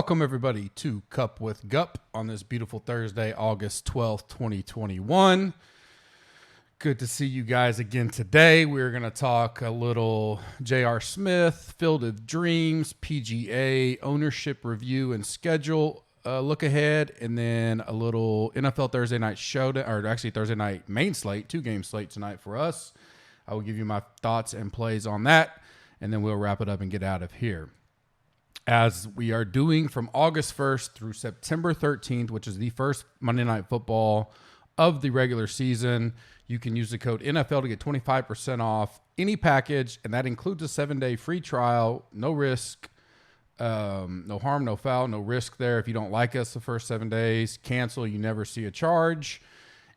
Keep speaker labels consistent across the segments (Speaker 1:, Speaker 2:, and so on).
Speaker 1: Welcome, everybody, to Cup with GUP on this beautiful Thursday, August 12th, 2021. Good to see you guys again today. We're going to talk a little J.R. Smith, Field of Dreams, PGA, ownership review and schedule look ahead, and then a little NFL Thursday night showdown, or actually Thursday night main slate, 2-game slate tonight for us. I will give you my thoughts and plays on that, and then we'll wrap it up and get out of here. As we are doing from August 1st through September 13th, which is the first Monday Night Football of the regular season, you can use the code NFL to get 25% off any package, and that includes a 7-day free trial. No risk, no harm, no foul, no risk there. If you don't like us the first 7 days, cancel. You never see a charge.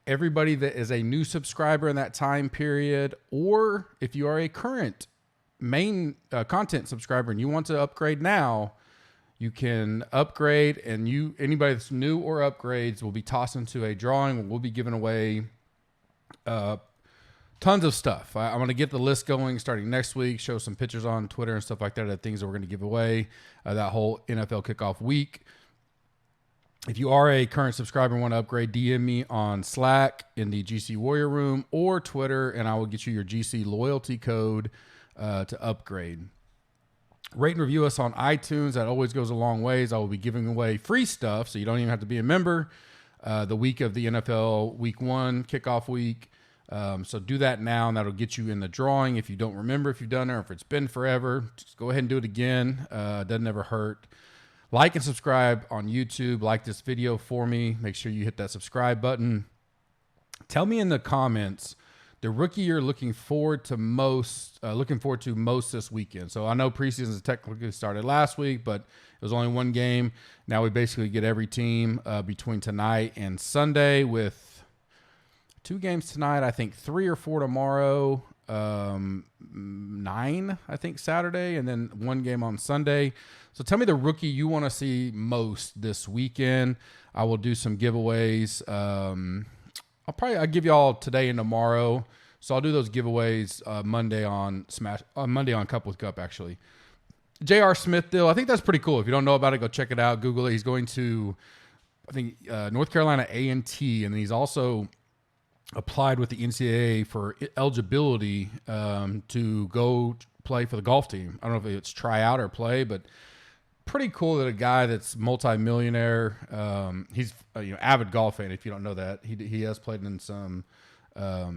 Speaker 1: Everybody that is a new subscriber in that time period, or if you are a current main content subscriber and you want to upgrade now, you can upgrade, and anybody that's new or upgrades will be tossed into a drawing. We'll be giving away tons of stuff. I'm going to get the list going starting next week, show some pictures on Twitter and stuff like that of things that we're going to give away that whole NFL kickoff week. If you are a current subscriber and want to upgrade, DM me on Slack in the GC Warrior Room or Twitter, and I will get you your GC loyalty code to upgrade. Rate and review us on iTunes. That always goes a long ways. I will be giving away free stuff, so you don't even have to be a member the week of the NFL Week 1 kickoff week. So do that now, and that'll get you in the drawing. If you don't remember if you've done it or if it's been forever, just go ahead and do it again. Doesn't ever hurt. Like and subscribe on YouTube. Like this video for me. Make sure you hit that subscribe button. Tell me in the comments the rookie you're looking forward to most this weekend. So I know preseason technically started last week, but it was only one game. Now we basically get every team between tonight and Sunday, with 2 games tonight, I think 3 or 4 tomorrow, 9, I think Saturday, and then 1 game on Sunday. So tell me the rookie you want to see most this weekend. I will do some giveaways. I'll give you all today and tomorrow. So I'll do those giveaways Monday on Cup with Gup, actually. J.R. Smith deal, I think that's pretty cool. If you don't know about it, go check it out. Google it. He's going to, I think, North Carolina A&T, and then he's also applied with the NCAA for eligibility to go play for the golf team. I don't know if it's try out or play, but pretty cool that a guy that's multi-millionaire, he's avid golf fan. If you don't know that, he has played in some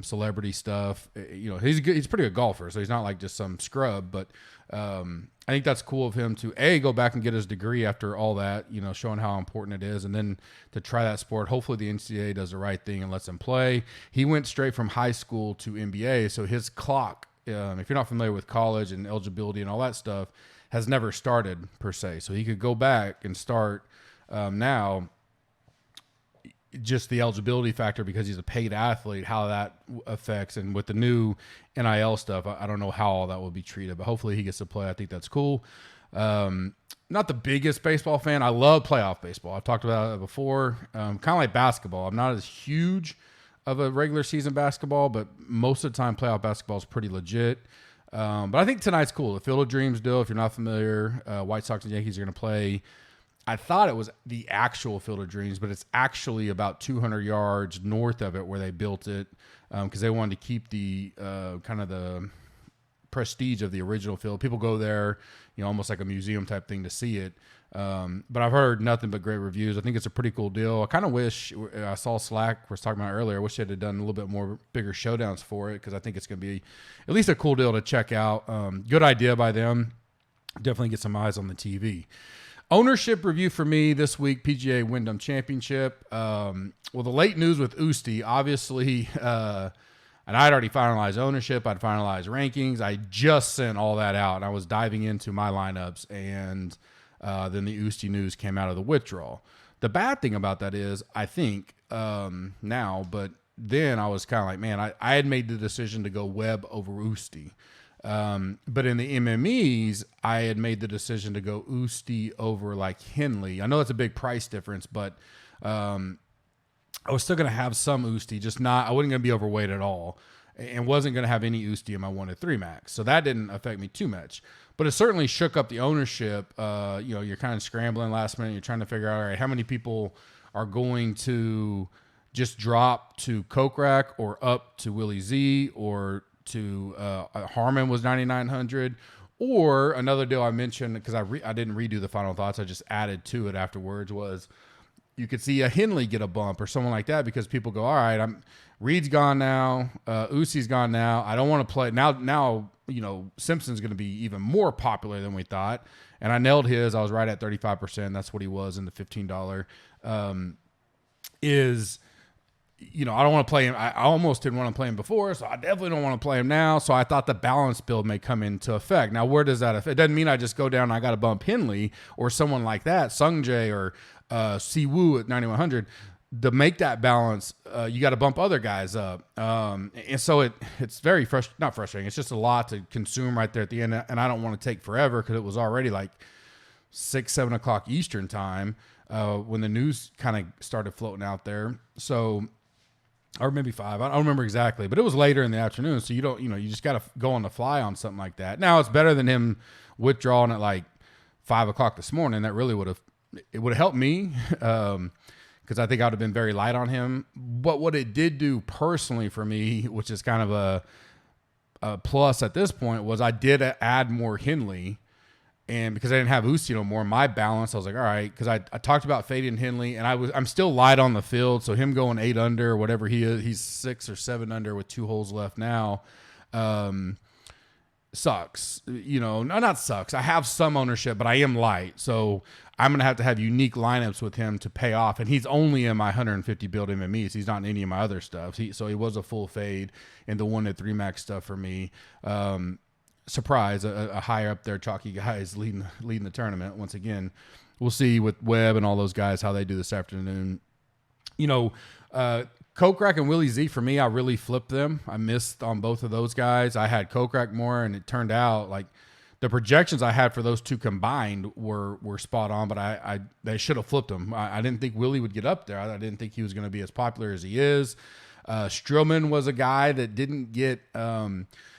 Speaker 1: celebrity stuff. He's a pretty good golfer, so he's not like just some scrub. But I think that's cool of him to go back and get his degree after all that, showing how important it is, and then to try that sport. Hopefully the NCAA does the right thing and lets him play. He went straight from high school to NBA, so his clock, if you're not familiar with college and eligibility and all that stuff, has never started per se. So he could go back and start now. Just the eligibility factor, because he's a paid athlete, how that affects, and with the new NIL stuff, I don't know how all that will be treated, but hopefully he gets to play. I think that's cool. Not the biggest baseball fan. I love playoff baseball. I've talked about it before. Kind of like basketball. I'm not as huge of a regular season basketball, but most of the time playoff basketball is pretty legit. But I think tonight's cool. The Field of Dreams deal, if you're not familiar, White Sox and Yankees are going to play. I thought it was the actual Field of Dreams, but it's actually about 200 yards north of it where they built it, because they wanted to keep the kind of the prestige of the original field. People go there, almost like a museum type thing to see it. But I've heard nothing but great reviews. I think it's a pretty cool deal. I kind of wish, I saw Slack was talking about earlier, I wish they had done a little bit more bigger showdowns for it, because I think it's going to be at least a cool deal to check out. Good idea by them. Definitely get some eyes on the TV. Ownership review for me this week, PGA Wyndham Championship. Well, the late news with Usti, obviously, and I'd already finalized ownership. I'd finalized rankings. I just sent all that out, and I was diving into my lineups, and then the Usti news came out of the withdrawal. The bad thing about that is, I think, now, but then I was kind of like, man, I had made the decision to go Webb over Usti. But in the MMEs, I had made the decision to go Usti over like Henley. I know it's a big price difference, but I was still going to have some Usti, just not, I wasn't going to be overweight at all. and wasn't going to have any Usti in my 1-3 max. So that didn't affect me too much. But it certainly shook up the ownership. You're kind of scrambling last minute. You're trying to figure out, all right, how many people are going to just drop to Kokrak or up to Willie Z or to Harmon was 9,900. Or another deal I mentioned, because I didn't redo the final thoughts, I just added to it afterwards, was you could see a Henley get a bump or someone like that, because people go, all right, Reed's gone now, Usi's gone now. I don't want to play now. Simpson's going to be even more popular than we thought, and I nailed his. I was right at 35%. That's what he was in the $15. I don't want to play him. I almost didn't want to play him before, so I definitely don't want to play him now. So I thought the balance build may come into effect. Now, where does that affect? It doesn't mean I just go down and I got to bump Henley or someone like that, Sung Jae or Siwoo at 9,100. To make that balance, you got to bump other guys up. And so it's very not frustrating. It's just a lot to consume right there at the end. And I don't want to take forever, because it was already like 6, 7 o'clock Eastern time when the news kind of started floating out there. So, or maybe 5. I don't remember exactly, but it was later in the afternoon. So you just got to go on the fly on something like that. Now it's better than him withdrawing at like 5 o'clock this morning. That really would have helped me. Because I think I would have been very light on him. But what it did do personally for me, which is kind of a plus at this point, was I did add more Henley. And because I didn't have Usti no more, my balance, I was like, all right, because I talked about fading Henley, and I'm still light on the field. So him going 8 under or whatever he is, he's 6 or 7 under with 2 holes left now. Sucks. Not sucks. I have some ownership, but I am light. So I'm going to have unique lineups with him to pay off. And he's only in my 150 build MMEs. He's not in any of my other stuff. So he was a full fade in the 1-3 max stuff for me. Surprise, a higher up there chalky guy is leading the tournament. Once again, we'll see with Webb and all those guys how they do this afternoon. Kokrak and Willie Z, for me, I really flipped them. I missed on both of those guys. I had Kokrak more, and it turned out like the projections I had for those two combined were spot on, but they should have flipped them. I didn't think Willie would get up there. I didn't think he was going to be as popular as he is. Strillman was a guy that didn't get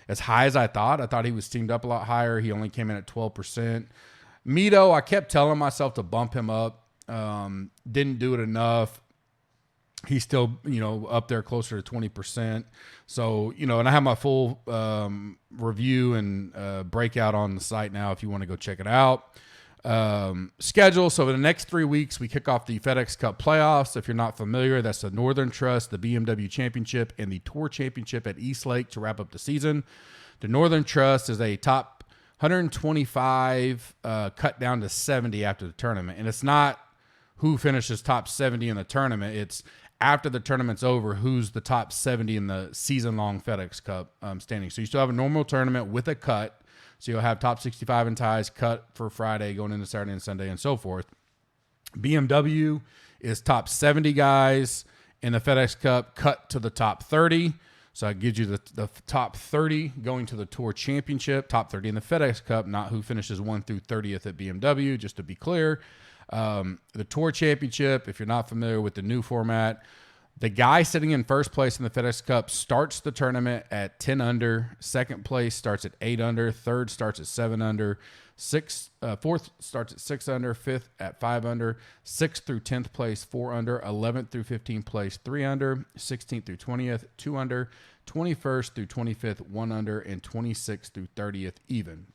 Speaker 1: as high as I thought. I thought he was teamed up a lot higher. He only came in at 12%. Mito, I kept telling myself to bump him up. Didn't do it enough. He's still, up there closer to 20%. So, and I have my full review and breakout on the site now if you want to go check it out. Schedule. So, for the next 3 weeks, we kick off the FedEx Cup playoffs. If you're not familiar, that's the Northern Trust, the BMW Championship, and the Tour Championship at East Lake to wrap up the season. The Northern Trust is a top 125 cut down to 70 after the tournament. And it's not who finishes top 70 in the tournament. It's after the tournament's over, who's the top 70 in the season-long FedEx Cup standing. So you still have a normal tournament with a cut. So you'll have top 65 in ties, cut for Friday, going into Saturday and Sunday, and so forth. BMW is top 70 guys in the FedEx Cup, cut to the top 30. So it gives you the top 30 going to the Tour Championship, top 30 in the FedEx Cup, not who finishes 1 through 30th at BMW, just to be clear. The Tour Championship, if you're not familiar with the new format, the guy sitting in first place in the FedEx Cup starts the tournament at 10 under. Second place starts at 8 under. Third starts at 7 under. Fourth starts at 6 under. Fifth at 5 under. 6th through 10th place, 4 under. 11th through 15th place, 3 under. 16th through 20th, 2 under. 21st through 25th, 1 under. And 26th through 30th, even.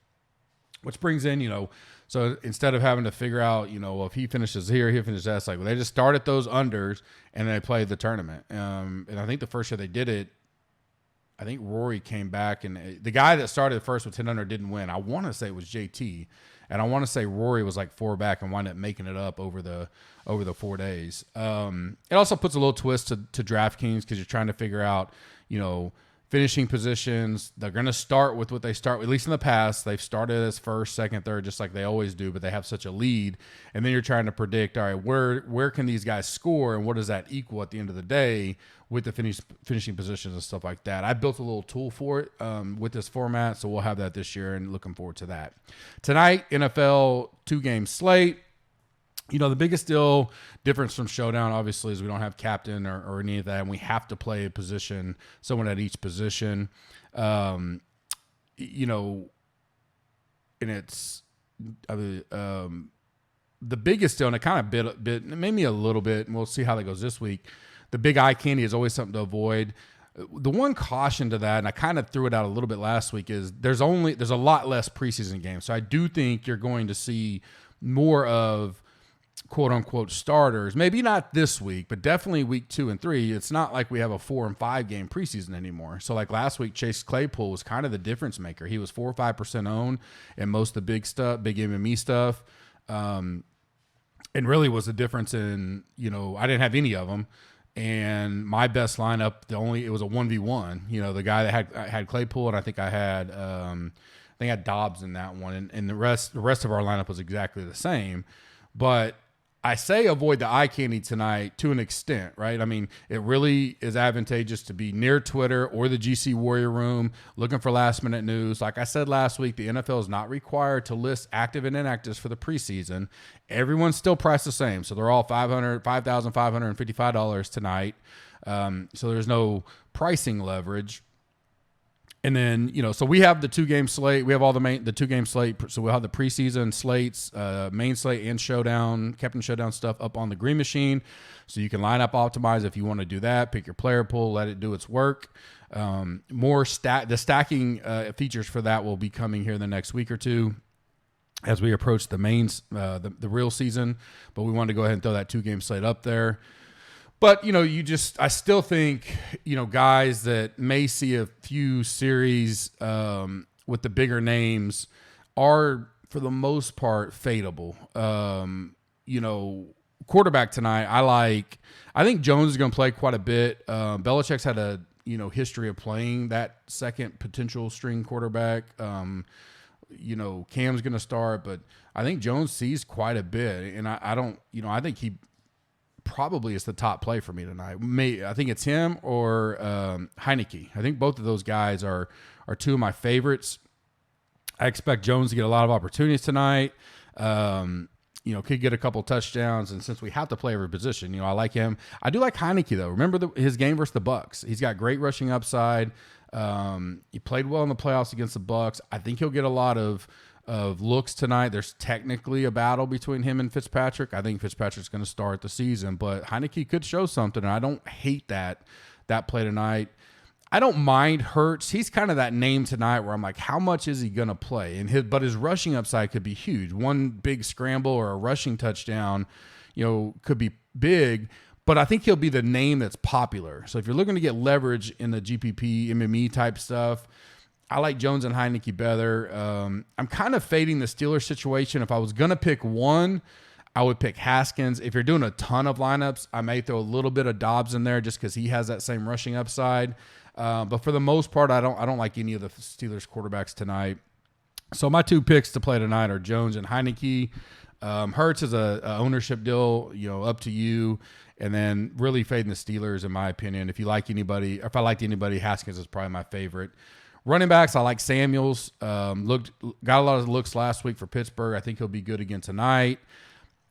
Speaker 1: Which brings in, so instead of having to figure out, if he finishes here, he finishes that, it's like, they just start at those unders and they play the tournament. And I think the first year they did it, I think Rory came back, and the guy that started first with 10 under didn't win. I want to say it was JT, and I want to say Rory was like 4 back and wound up making it up over the 4 days. It also puts a little twist to DraftKings because you're trying to figure out, finishing positions. They're going to start with what they start with. At least in the past, they've started as first, second, third, just like they always do, but they have such a lead. And then you're trying to predict, all right, where can these guys score, and what does that equal at the end of the day with the finishing positions and stuff like that. I built a little tool for it with this format, so we'll have that this year, and looking forward to that. Tonight, NFL 2-game slate. The biggest deal difference from Showdown, obviously, is we don't have captain or any of that, and we have to play a position, someone at each position. And it's the biggest deal, and it kind of bit made me a little bit, and we'll see how that goes this week. The big eye candy is always something to avoid. The one caution to that, and I kind of threw it out a little bit last week, is there's a lot less preseason games. So I do think you're going to see more of quote unquote starters. Maybe not this week, but definitely week 2 and 3. It's not like we have a 4 and 5 game preseason anymore. So like last week, Chase Claypool was kind of the difference maker. He was 4 or 5% owned in most of the big MME stuff. And really was the difference in, I didn't have any of them. And my best lineup, it was a 1v1. The guy that had Claypool, and I think I had Dobbs in that one, and the rest of our lineup was exactly the same. But I say avoid the eye candy tonight to an extent, right? I mean, it really is advantageous to be near Twitter or the GC Warrior Room looking for last-minute news. Like I said last week, the NFL is not required to list active and inactives for the preseason. Everyone's still priced the same, so they're all $5,555 tonight. So there's no pricing leverage. And then, so we have the 2-game slate. We have all the 2-game slate. So we'll have the preseason slates, main slate and showdown, Captain Showdown stuff up on the Green Machine. So you can line up, optimize if you want to do that. Pick your player pool, let it do its work. The stacking features for that will be coming here in the next week or two as we approach the the real season. But we wanted to go ahead and throw that 2-game slate up there. But, I still think, guys that may see a few series with the bigger names are, for the most part, fadeable. Quarterback tonight, I think Jones is going to play quite a bit. Belichick's had a, history of playing that second potential string quarterback. Cam's going to start, but I think Jones sees quite a bit. And I think he probably is the top play for me tonight. I think it's him or Heineke. I think both of those guys are two of my favorites. I expect Jones to get a lot of opportunities tonight. Could get a couple touchdowns, and since we have to play every position, I like him. I do like Heineke though. Remember his game versus the Bucs. He's got great rushing upside. He played well in the playoffs against the Bucs. I think he'll get a lot of looks tonight. There's technically a battle between him and Fitzpatrick. I think Fitzpatrick's going to start the season, but Heineke could show something, and I don't hate that play tonight. I don't mind Hurts. He's kind of that name tonight where I'm like, how much is he going to play? But his rushing upside could be huge. One big scramble or a rushing touchdown, could be big, but I think he'll be the name that's popular. So if you're looking to get leverage in the GPP, MME type stuff, I like Jones and Heineke better. I'm kind of fading the Steelers situation. If I was going to pick one, I would pick Haskins. If you're doing a ton of lineups, I may throw a little bit of Dobbs in there just because he has that same rushing upside. But for the most part, I don't like any of the Steelers quarterbacks tonight. So my 2 picks to play tonight are Jones and Heineke. Hurts is a ownership deal, up to you. And then really fading the Steelers, in my opinion. If I liked anybody, Haskins is probably my favorite. Running backs, I like Samuels. Got a lot of looks last week for Pittsburgh. I think he'll be good again tonight.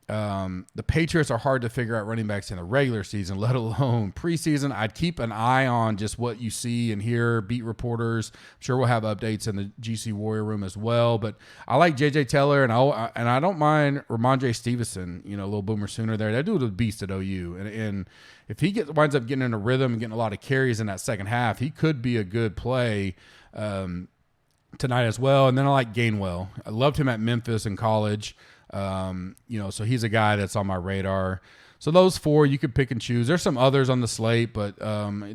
Speaker 1: The Patriots are hard to figure out running backs in the regular season, let alone preseason. I'd keep an eye on just what you see and hear, beat reporters. I'm sure we'll have updates in the GC Warrior Room as well. But I like J.J. Taylor, and I don't mind Ramondre Stevenson, a little boomer sooner there. That dude was a beast at OU. And if he winds up getting in a rhythm and getting a lot of carries in that second half, he could be a good play tonight as well. And then I like Gainwell. I loved him at Memphis in college. So he's a guy that's on my radar. So those 4 you could pick and choose. There's some others on the slate, but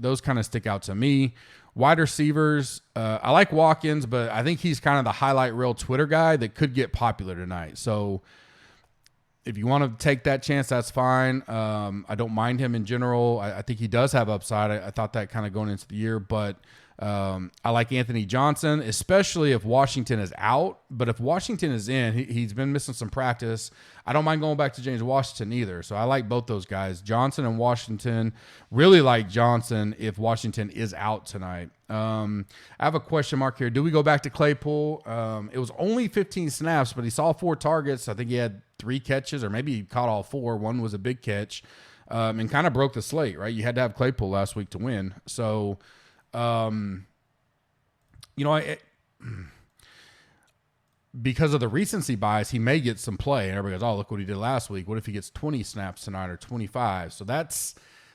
Speaker 1: those kind of stick out to me. Wide receivers, I like Watkins, but I think he's kind of the highlight reel Twitter guy that could get popular tonight. So if you want to take that chance, that's fine. I don't mind him in general. I think he does have upside. I thought that kind of going into the year, but I like Anthony Johnson, especially if Washington is out. But if Washington is in, he's been missing some practice. I don't mind going back to James Washington either. So I like both those guys, Johnson and Washington. Really like Johnson if Washington is out tonight. I have a question mark here. Do we go back to Claypool? It was only 15 snaps, but he saw 4 targets. I think he had 3 catches, or maybe he caught all 4. One was a big catch, and kind of broke the slate, right? You had to have Claypool last week to win. So, because of the recency bias, he may get some play. And everybody goes, oh, look what he did last week. What if he gets 20 snaps tonight or 25? So that's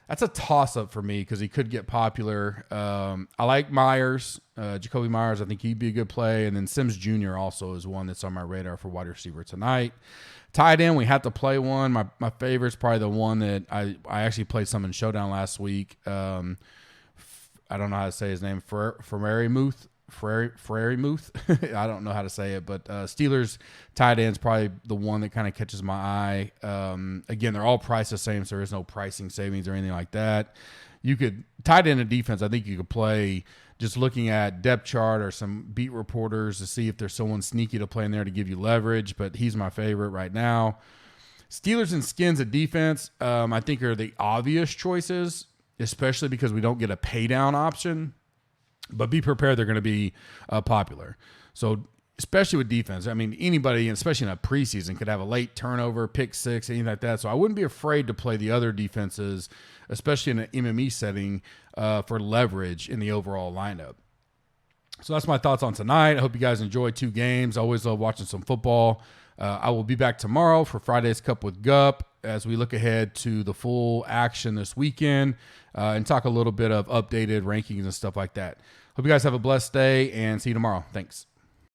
Speaker 1: a toss-up for me because he could get popular. I like Myers, Jacoby Myers. I think he'd be a good play. And then Sims Jr. also is one that's on my radar for wide receiver tonight. Tight end, we have to play one. My favorite's probably the one that I actually played some in Showdown last week. I don't know how to say his name. Freremuth. I don't know how to say it, but Steelers tight end's probably the one that kind of catches my eye. Again, they're all priced the same, so there is no pricing savings or anything like that. You could tight end and defense. I think you could play just looking at depth chart or some beat reporters to see if there's someone sneaky to play in there to give you leverage. But he's my favorite right now. Steelers and Skins at defense, I think are the obvious choices, especially because we don't get a pay down option. But be prepared, they're going to be popular. So, especially with defense, I mean, anybody, especially in a preseason, could have a late turnover, pick 6, anything like that. So, I wouldn't be afraid to play the other defenses, especially in an MME setting, for leverage in the overall lineup. So, that's my thoughts on tonight. I hope you guys enjoy 2 games. I always love watching some football. I will be back tomorrow for Friday's Cup with GUP as we look ahead to the full action this weekend and talk a little bit of updated rankings and stuff like that. Hope you guys have a blessed day and see you tomorrow. Thanks.